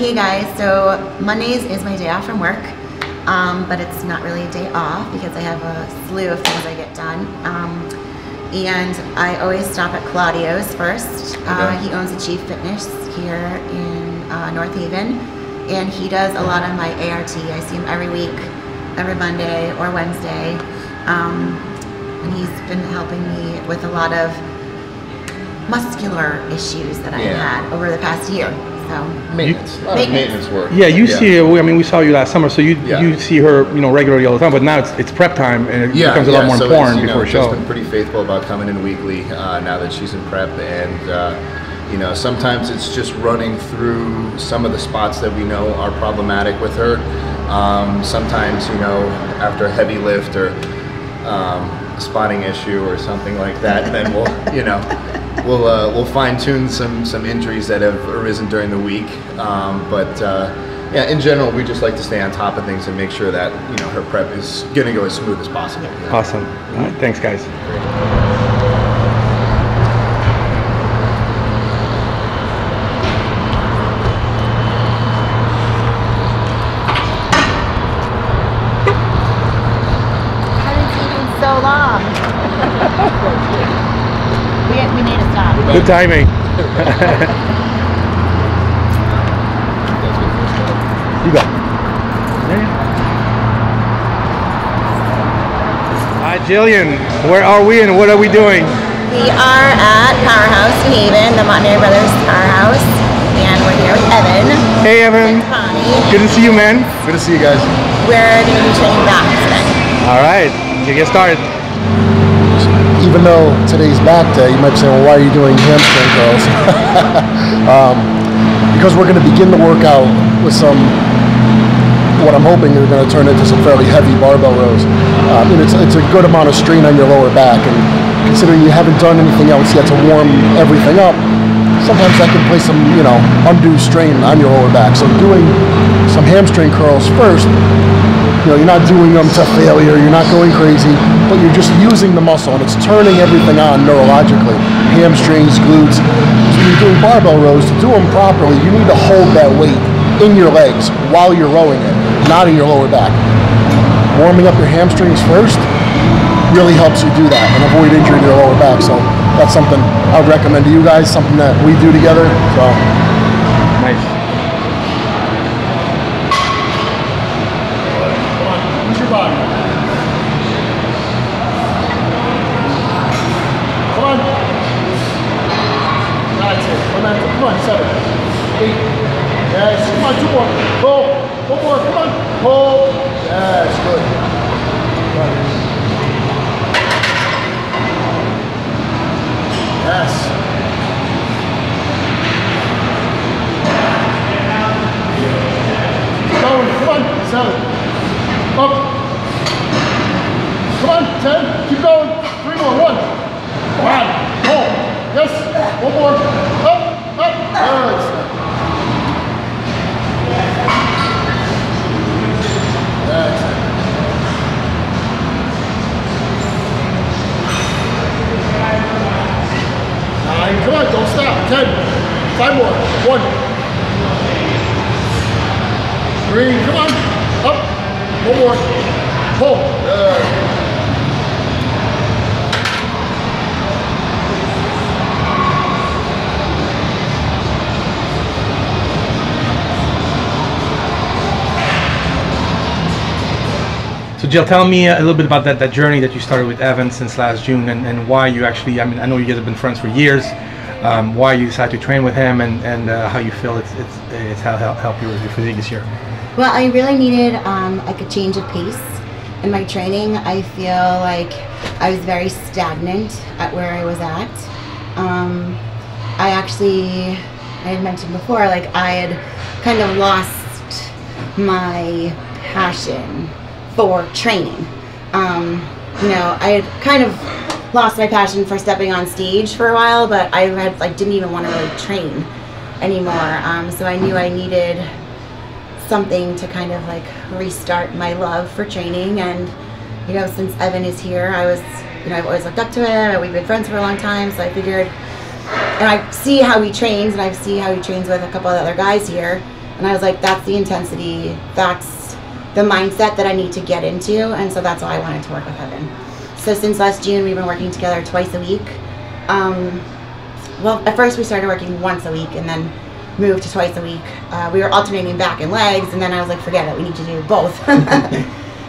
Hey guys, so Mondays is my day off from work, but it's not really a day off because I have a slew of things I get done. And I always stop at Claudio's first. He owns Achieve Fitness here in North Haven, and he does a lot of my ART. I see him every week, every Monday or Wednesday, and he's been helping me with a lot of muscular issues that I had over the past year. So maintenance work. Yeah, you see her. I mean, we saw you last summer, so you see her, regularly all the time. But now it's prep time, and it becomes a lot more important before a show. She's been pretty faithful about coming in weekly now that she's in prep, and sometimes it's just running through some of the spots that we know are problematic with her. Sometimes, after a heavy lift or a spotting issue or something like that, then we'll fine tune some injuries that have arisen during the week. Yeah, in general, we just like to stay on top of things and make sure that her prep is going to go as smooth as possible. Awesome. All right, thanks, guys. so long. we need to stop. Good timing. You go. Hi, Jillian. Where are we and what are we doing? We are at Powerhouse in Haven, the Montenegro Brothers Powerhouse, and we're here with Evan. Hey, Evan. Centopani. Good to see you, man. Good to see you guys. We're going to be training back today. All right, you get started. Even though today's back day, you might say, well, why are you doing hamstring curls? Because we're going to begin the workout with what I'm hoping are going to turn into some fairly heavy barbell rows. It's a good amount of strain on your lower back, and considering you haven't done anything else yet to warm everything up, sometimes that can place some, undue strain on your lower back. So doing some hamstring curls first, you're not doing them to failure, you're not going crazy, but you're just using the muscle and it's turning everything on neurologically. Hamstrings, glutes. So when you're doing barbell rows, to do them properly, you need to hold that weight in your legs while you're rowing it, not in your lower back. Warming up your hamstrings first really helps you do that and avoid injury to your lower back. So that's something I would recommend to you guys, something that we do together. So nice. Use your body. Come on. That's it. Momentum. Come on. 7, 8. Yes. Come on. 2 more. Pull. 1 more. Come on. Pull. Yes. Good. Come on. Yes. Keep going. Come on. 7. Up. Come on. 10. Keep going. 3 more. 1. One. Pull. Yes. 1 more. Up. Up. Good. That's it. Come on, don't stop. 10. 5 more. 1. 3. Come on. Up. 1 more. Pull. So Jill, tell me a little bit about that journey that you started with Evan since last June, and why you actually, I know you guys have been friends for years, why you decided to train with him, and how you feel it's helped you with your physique this year. Well, I really needed like a change of pace in my training. I feel like I was very stagnant at where I was at. I had mentioned before, like I had kind of lost my passion for training. I had kind of lost my passion for stepping on stage for a while, but I didn't even want to really train anymore. So I knew I needed something to kind of restart my love for training. And since Evan is here, I've always looked up to him, and we've been friends for a long time. So I figured, and I see how he trains, and I see how he trains with a couple of other guys here. And I was like, that's the intensity, that's the mindset that I need to get into. And so that's why I wanted to work with Evan. So since last June, we've been working together twice a week. Well, at first we started working once a week and then moved to twice a week. We were alternating back and legs, and then I was like, forget it, we need to do both.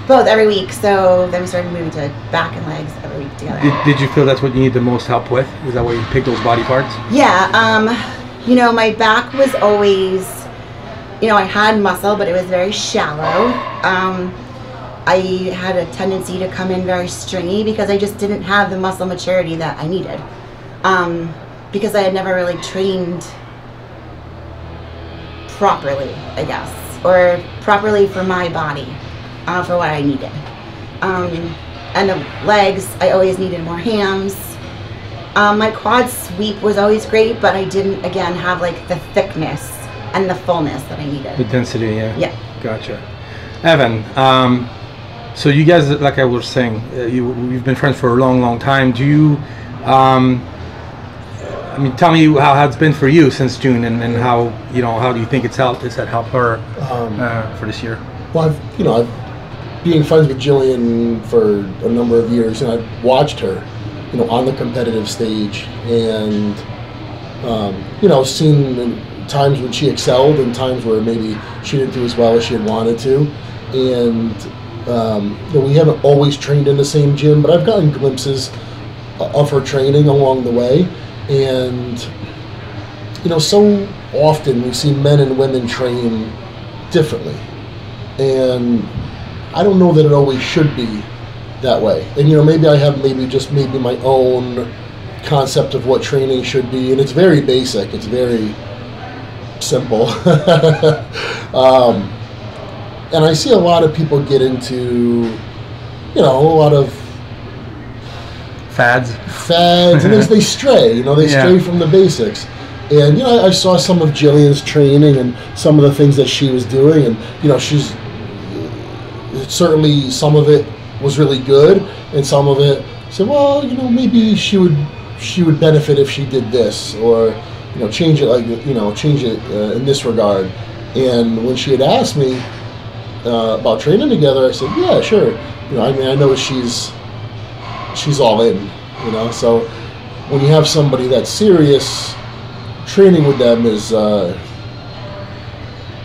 Both every week. So then we started moving to back and legs every week together. Did you feel that's what you need the most help with? Is that why you picked those body parts? Yeah, you know, my back was always, you know, I had muscle, but it was very shallow. I had a tendency to come in very stringy because I just didn't have the muscle maturity that I needed. Because I had never really trained properly, I guess, or properly for my body, for what I needed. And the legs, I always needed more hams. My quad sweep was always great, but I didn't, again, have like the thickness and the fullness that I needed. The density, yeah. Yeah. Gotcha. Evan, so you guys, like I was saying, you've been friends for a long, long time. Do you, I mean, tell me how it's been for you since June, and how, you know, how do you think it's helped her for this year? Well, I've being friends with Jillian for a number of years, and I've watched her, you know, on the competitive stage, and you know, seen times when she excelled and times where maybe she didn't do as well as she had wanted to, and you know, we haven't always trained in the same gym, but I've gotten glimpses of her training along the way. And you know, so often we see men and women train differently, and I don't know that it always should be that way. And you know, maybe I have maybe my own concept of what training should be, and it's very basic, it's very simple. And I see a lot of people get into, you know, a lot of fads, and they stray, you know, they stray from the basics. And you know, I saw some of Jillian's training and some of the things that she was doing, and you know, she's certainly, some of it was really good, and some of it said, well, you know, maybe she would benefit if she did this, or you know, change it in this regard. And when she had asked me about training together, I said, yeah, sure. You know, I mean, I know she's all in, you know. So when you have somebody that's serious, training with them is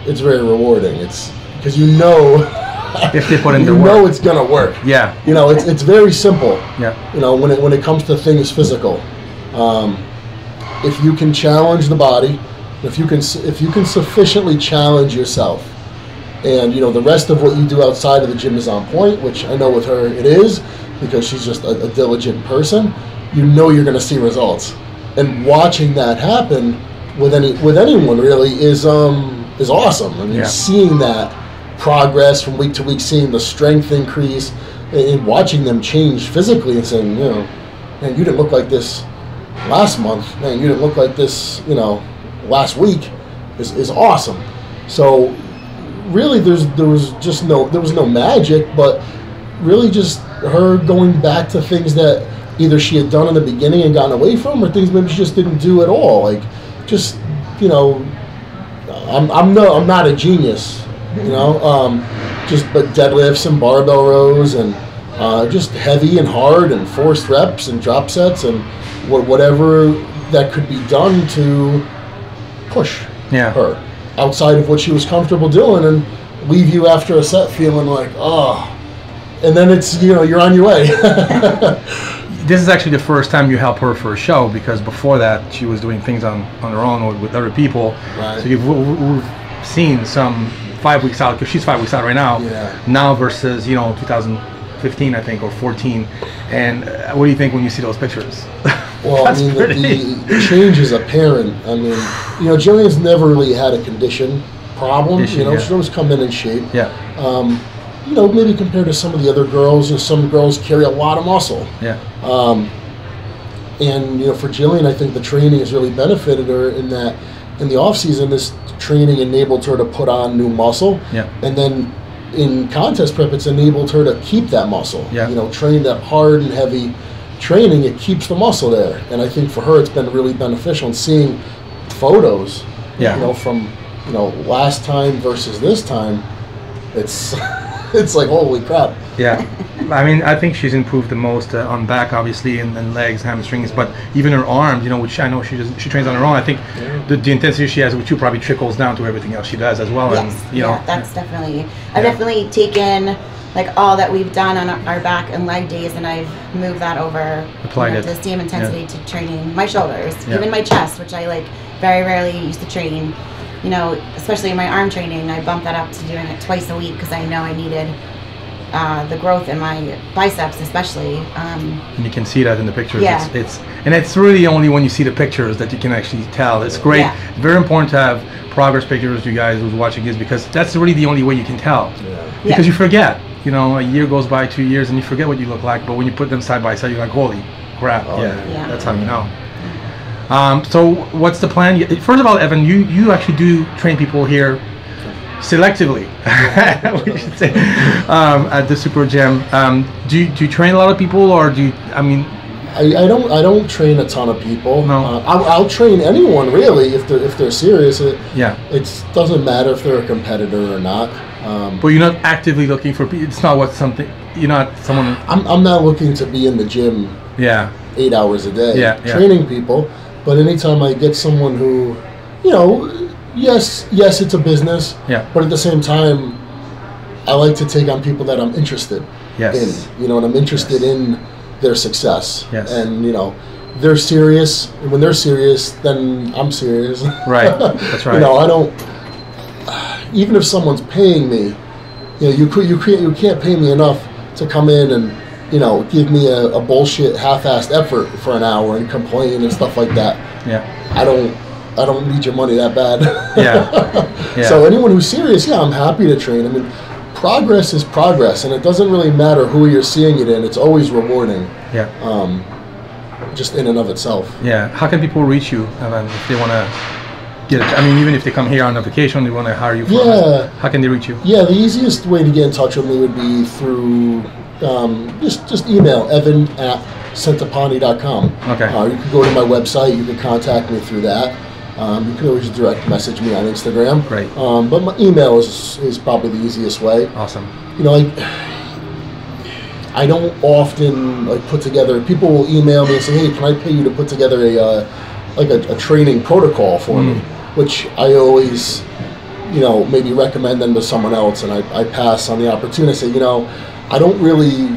it's very rewarding. It's because you know, if they put in the you work, know it's gonna work. Yeah. You know, it's very simple. Yeah. You know, when it comes to things physical, if you can challenge the body, if you can sufficiently challenge yourself, and you know, the rest of what you do outside of the gym is on point, which I know with her it is, because she's just a diligent person, you know you're going to see results. And watching that happen with anyone really is awesome. I mean, seeing that progress from week to week, seeing the strength increase, and watching them change physically, and saying, you know, man, you didn't look like this last month, man, you didn't look like this, you know, last week, is awesome. So really, there was no magic, but really just her going back to things that either she had done in the beginning and gotten away from, or things maybe she just didn't do at all. Like, just, you know, I'm not a genius, you know, but deadlifts and barbell rows, and just heavy and hard and forced reps and drop sets and whatever that could be done to push her outside of what she was comfortable doing, and leave you after a set feeling like, oh, and then it's, you know, you're on your way. This is actually the first time you help her for a show, because before that she was doing things on her own or with other people. Right. So we've seen some 5 weeks out, because she's 5 weeks out right now. Yeah. Now versus, you know, 2015, I think, or 14. And what do you think when you see those pictures? Well, I mean, the change is apparent. I mean, you know, Jillian's never really had a condition problem. You know, she's always come in shape. Yeah. You know, maybe compared to some of the other girls, you know, some girls carry a lot of muscle. Yeah. And you know, for Jillian, I think the training has really benefited her in that in the off season, this training enabled her to put on new muscle. Yeah. And then in contest prep, it's enabled her to keep that muscle. Yeah. You know, train that hard and heavy training, it keeps the muscle there. And I think for her, it's been really beneficial. And seeing photos, you know, from you know, last time versus this time, it's it's like, holy crap. Yeah, I mean, I think she's improved the most on back, obviously, and legs, hamstrings, but even her arms, you know, which I know she trains on her own. I think the intensity she has with you probably trickles down to everything else she does as well. Yes, and, you know, that's definitely. I've definitely taken like all that we've done on our back and leg days, and I've moved that over to the same intensity to training my shoulders, even my chest, which I like very rarely used to train. You know, especially in my arm training, I bumped that up to doing it twice a week because I know I needed the growth in my biceps, especially. And you can see that in the pictures. Yeah. It's really only when you see the pictures that you can actually tell. It's great. Yeah. Very important to have progress pictures, you guys who's watching this, because that's really the only way you can tell. Because you forget. You know, a year goes by, 2 years, and you forget what you look like. But when you put them side by side, you're like, holy crap! That's how you know. So what's the plan? First of all, Evan, you actually do train people here selectively, we should say, at the Super Gym. Do you train a lot of people, or do you? I mean, I don't train a ton of people. No, I'll train anyone really if they're serious. It doesn't matter if they're a competitor or not. But you're not actively looking for people. It's not you're not someone. I'm not looking to be in the gym. 8 hours a day training people. But anytime I get someone who, you know, yes, it's a business. But at the same time, I like to take on people that I'm interested in. You know, and I'm interested in their success. And, you know, they're serious. And when they're serious, then I'm serious. Right. That's right. You know, I don't. Even if someone's paying me, you know, you can't pay me enough to come in and, you know, give me a bullshit half-assed effort for an hour and complain and stuff like that. I don't need your money that bad. So anyone who's serious, I'm happy to train. I mean, progress is progress, and it doesn't really matter who you're seeing it in. It's always rewarding. Just in and of itself. How can people reach you, Evan, if they want to get it? I mean, even if they come here on a vacation, they want to hire you for how can they reach you? The easiest way to get in touch with me would be through just email evan@centopani.com. You can go to my website. You can contact me through that. You can always direct message me on Instagram. Great. But my email is probably the easiest way. Awesome. You know, I don't often put together. People will email me and say, "Hey, can I pay you to put together a training protocol for me?" Which I always, you know, maybe recommend them to someone else, and I pass on the opportunity. I say, you know, I don't really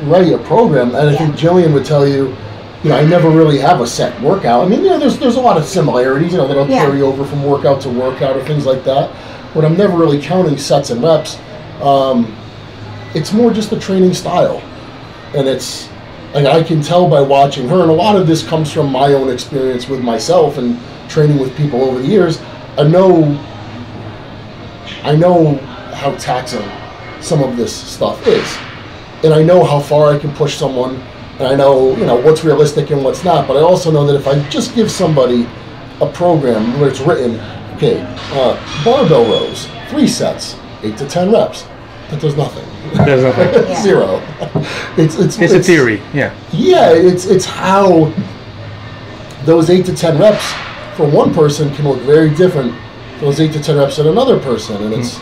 write a program, and I think Jillian would tell you, you know, I never really have a set workout. I mean, you know, there's a lot of similarities, you know, that'll carry over from workout to workout or things like that, but I'm never really counting sets and reps. It's more just the training style, and it's like I can tell by watching her, and a lot of this comes from my own experience with myself and training with people over the years. I know how taxing some of this stuff is, and I know how far I can push someone, and I know, you know, what's realistic and what's not. But I also know that if I just give somebody a program where it's written, okay, barbell rows, 3 sets, 8 to 10 reps, that does nothing. There's nothing. Zero. It's a theory. It's how those 8 to 10 reps for one person can look very different from those 8 to 10 reps at another person, and it's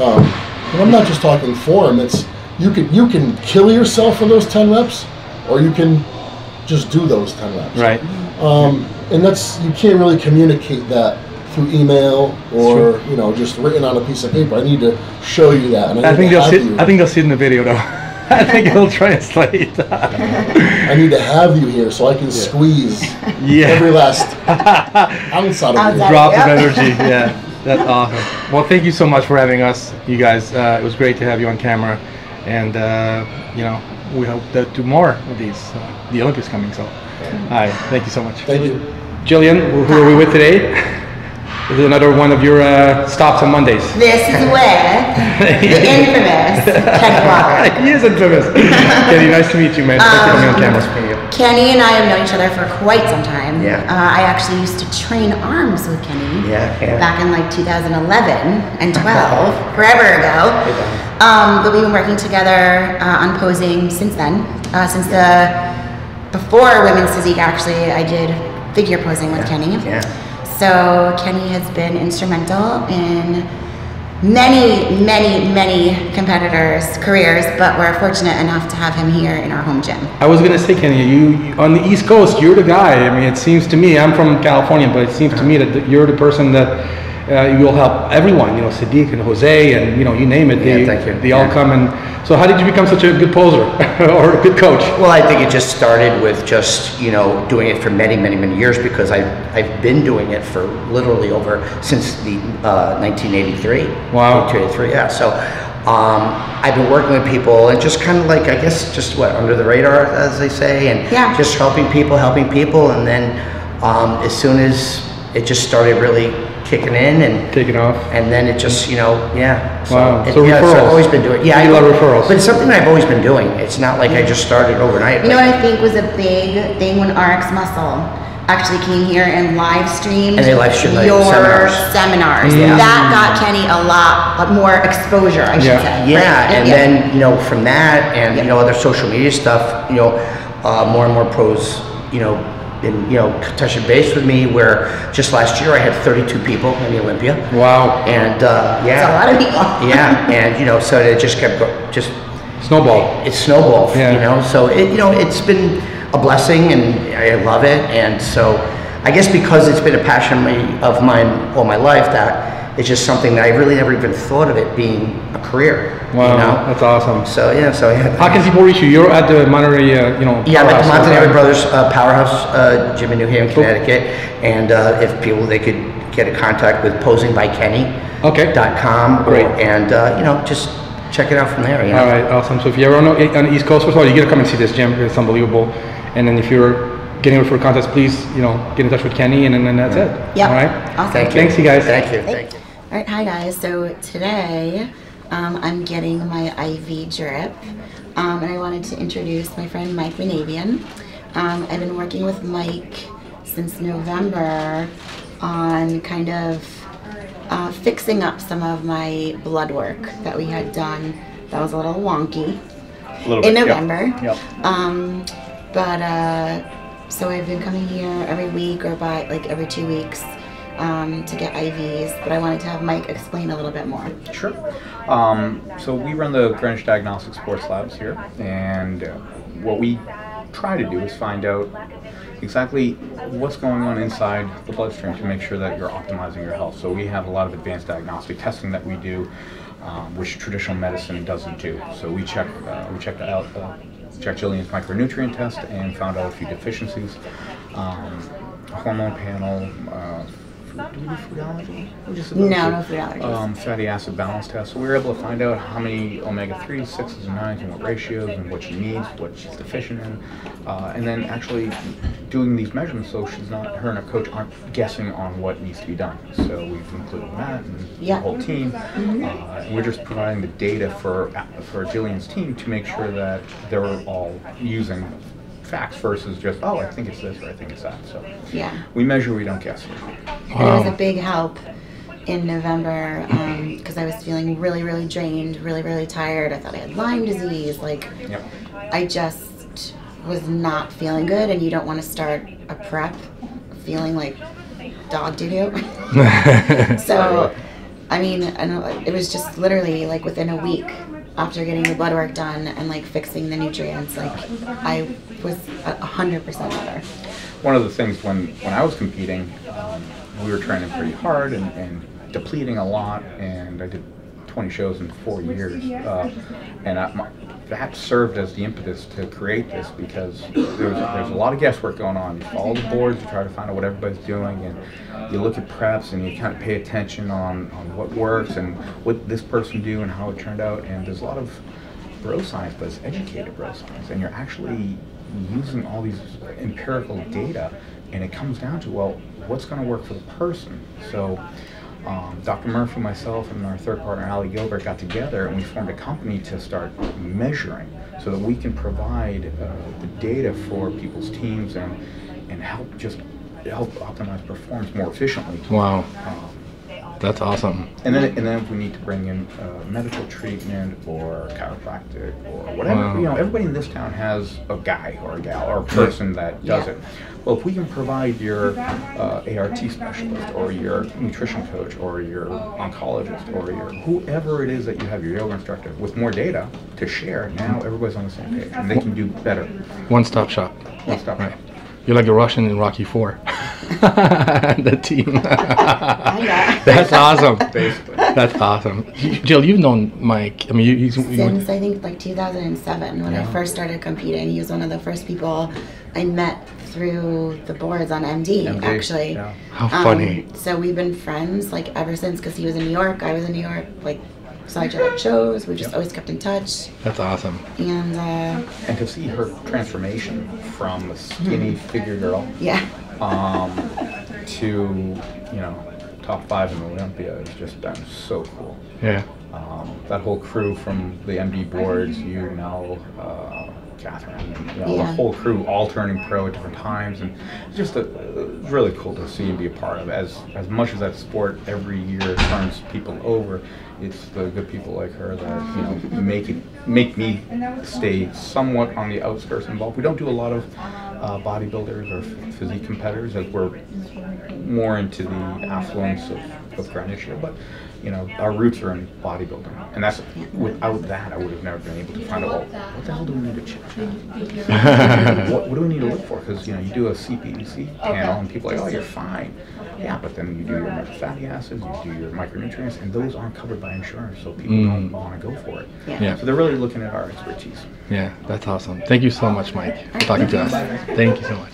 and I'm not just talking form. It's you can kill yourself for those 10 reps, or you can just do those 10 reps. Right. And that's, you can't really communicate that through email or you know, just written on a piece of paper. I need to show you that. And I think they'll see it in the video though. I think it'll translate. I need to have you here so I can squeeze every last ounce out of you. Drop of energy. That's awesome. Well, thank you so much for having us, you guys. It was great to have you on camera, and you know, we hope to do more of these. The Olympics coming, so. Hi, thank you so much. Thank you. Jillian, who are we with today? This is another one of your stops on Mondays. This is with the infamous Kenny Walker. He is infamous. Kenny, nice to meet you, man. Thanks for coming on camera. Kenny and I have known each other for quite some time. I actually used to train arms with Kenny back in like 2011 and 12, forever ago. But we've been working together on posing since then. Before women's physique, actually, I did figure posing with Kenny. So Kenny has been instrumental in many competitors' careers, but we're fortunate enough to have him here in our home gym. I was gonna say, Kenny, you on the East Coast, you're the guy. I mean, it seems to me, I'm from California, but it seems to me that you're the person that you'll help everyone. You know, Sadiq and Jose, and you know, you name it. They all come. And so, how did you become such a good poser or a good coach? Well, I think it just started with just, you know, doing it for many years, because I've been doing it for literally since the 1983. Wow. 1983, yeah. So I've been working with people and just kind of like, I guess, just under the radar, as they say, and just helping people, and then as soon as it just started really kicking in and taking off, and then it just, you know, So, wow. So referrals. So I've always been doing. Yeah, I love referrals. But it's something that I've always been doing. It's not like I just started overnight. You know what I think was a big thing when RX Muscle actually came here and live streamed your seminars. That got Kenny a lot more exposure, I should say. Yeah, and then, you know, from that and you know, other social media stuff, you know, more and more pros, you know, been, you know, touching base with me, where just last year I had 32 people in the Olympia. Wow. And that's a lot of people. And you know, so it just kept just snowball. It snowballed, you know. So it, you know, it's been a blessing, and I love it. And so I guess because it's been a passion of mine all my life, that it's just something that I really never even thought of it being a career. Wow, you know? That's awesome. So yeah, how can people reach you? You're at the Monterey, you know. Yeah, I'm at the Montenegro Brothers Powerhouse Gym in New Haven, Connecticut, and if people, they could get in contact with posingbykenny.com. Great. And you know, just check it out from there. You know? All right, awesome. So if you're on the East Coast, first of all, you gotta come and see this gym. It's unbelievable. And then if you're getting ready for a contest, please, you know, get in touch with Kenny, and then that's it. Yep. All right. Awesome. Thanks, you guys. Thank you. All right, hi guys. So today I'm getting my IV drip, and I wanted to introduce my friend Mike Manavian. I've been working with Mike since November on kind of fixing up some of my blood work that we had done that was a little wonky in November. So I've been coming here every week or every 2 weeks to get IVs, but I wanted to have Mike explain a little bit more. Sure. So we run the Greenwich Diagnostic Sports Labs here, and what we try to do is find out exactly what's going on inside the bloodstream to make sure that you're optimizing your health. So we have a lot of advanced diagnostic testing that we do, which traditional medicine doesn't do. So we checked Jillian's micronutrient test and found out a few deficiencies. Hormone panel, do we do food allergy? No food allergies. Fatty acid balance test. So we were able to find out how many omega-3s, 6s, and 9s, and what ratios, and what she needs, what she's deficient in. And then actually doing these measurements so her and her coach aren't guessing on what needs to be done. So we've included Matt and the whole team. We're just providing the data for Jillian's team to make sure that they're all using facts versus just, oh, I think it's this or I think it's that. So we measure, we don't guess. And it was a big help in November because I was feeling really drained, really tired. I thought I had Lyme disease. I just was not feeling good, and you don't want to start a prep feeling like dog doo-doo. So, I mean, it was just literally like within a week after getting the blood work done and like fixing the nutrients, like I was 100% better. One of the things when I was competing, we were training pretty hard and depleting a lot, and I did 20 shows in 4 years, and that served as the impetus to create this, because there's a lot of guesswork going on. You follow the boards, you try to find out what everybody's doing, and you look at preps and you kind of pay attention on what works and what this person do and how it turned out. And there's a lot of bro science, but it's educated bro science, and you're actually using all these empirical data, and it comes down to, well, what's going to work for the person. So Dr. Murphy, myself, and our third partner, Allie Gilbert, got together and we formed a company to start measuring so that we can provide the data for people's teams and help optimize performance more efficiently. Wow. That's awesome. And then if we need to bring in medical treatment or chiropractic or whatever, you know, everybody in this town has a guy or a gal or a person that does it. Well, if we can provide your ART specialist or your nutrition coach or your oncologist or your whoever it is that you have, your yoga instructor, with more data to share, now everybody's on the same page and they can do better. One-stop shop. One-stop shop. You're like a Russian in Rocky IV. The team. That's awesome. Basically. That's awesome. Jill, you've known Mike. I mean, since I think like 2007 when I first started competing. He was one of the first people I met through the boards on MD. Actually. Yeah. How funny. So we've been friends like ever since, because he was in New York, I was in New York, like saw each other at shows. We just always kept in touch. That's awesome. And to see her transformation from a skinny figure girl to, you know, top 5 in Olympia has just been so cool. Yeah. That whole crew from the MD boards, you know, Catherine, and, you know, the whole crew all turning pro at different times, and it's just really cool to see and be a part of. As much as that sport every year turns people over, it's the good people like her that, you know, make me stay somewhat on the outskirts involved. We don't do a lot of bodybuilders or physique competitors, as we're more into the affluence of Greenwich here, but you know, our roots are in bodybuilding, and that's without that I would have never been able to find out, well, what the hell do we need to check? what do we need to look for? Because you know, you do a CPC panel and people are like, oh, you're fine. Yeah, but then you do your fatty acids, you do your micronutrients, and those aren't covered by insurance, so people don't want to go for it. Yeah. So they're really looking at our expertise. Yeah, that's awesome. Thank you so much, Mike, for talking to us. Thank you so much.